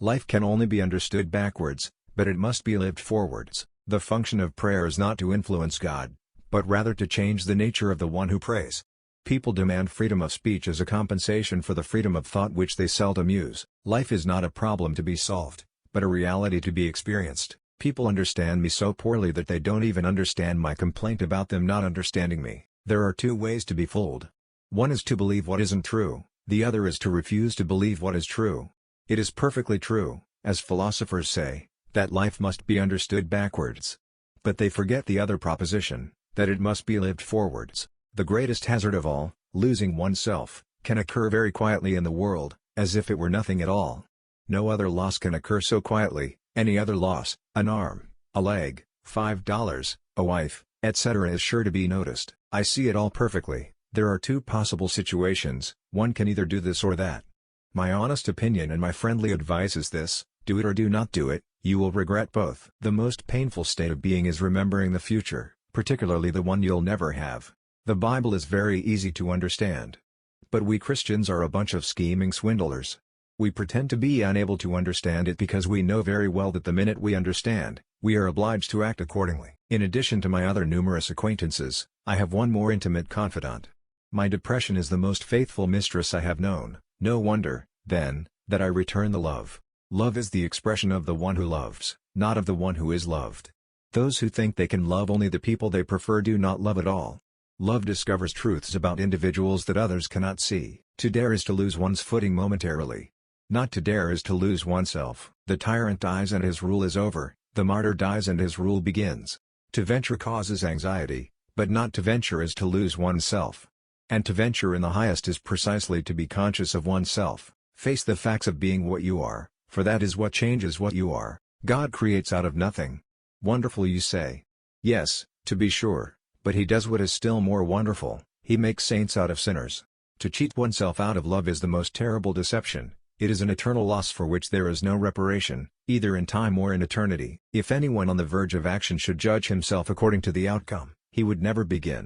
Life can only be understood backwards, but it must be lived forwards. The function of prayer is not to influence God, but rather to change the nature of the one who prays. People demand freedom of speech as a compensation for the freedom of thought which they seldom use. Life is not a problem to be solved, but a reality to be experienced. People understand me so poorly that they don't even understand my complaint about them not understanding me. There are two ways to be fooled. One is to believe what isn't true, the other is to refuse to believe what is true. It is perfectly true, as philosophers say, that life must be understood backwards. But they forget the other proposition, that it must be lived forwards. The greatest hazard of all, losing oneself, can occur very quietly in the world, as if it were nothing at all. No other loss can occur so quietly. Any other loss, an arm, a leg, $5, a wife, etc., is sure to be noticed. I see it all perfectly. There are two possible situations, one can either do this or that. My honest opinion and my friendly advice is this: do it or do not do it, you will regret both. The most painful state of being is remembering the future, particularly the one you'll never have. The Bible is very easy to understand. But we Christians are a bunch of scheming swindlers. We pretend to be unable to understand it because we know very well that the minute we understand, we are obliged to act accordingly. In addition to my other numerous acquaintances, I have one more intimate confidant. My depression is the most faithful mistress I have known. No wonder, then, that I return the love. Love is the expression of the one who loves, not of the one who is loved. Those who think they can love only the people they prefer do not love at all. Love discovers truths about individuals that others cannot see. To dare is to lose one's footing momentarily. Not to dare is to lose oneself. The tyrant dies and his rule is over, the martyr dies and his rule begins. To venture causes anxiety, but not to venture is to lose oneself. And to venture in the highest is precisely to be conscious of oneself. Face the facts of being what you are, for that is what changes what you are. God creates out of nothing. Wonderful, you say. Yes, to be sure, but he does what is still more wonderful: he makes saints out of sinners. To cheat oneself out of love is the most terrible deception. It is an eternal loss for which there is no reparation, either in time or in eternity. If anyone on the verge of action should judge himself according to the outcome, he would never begin.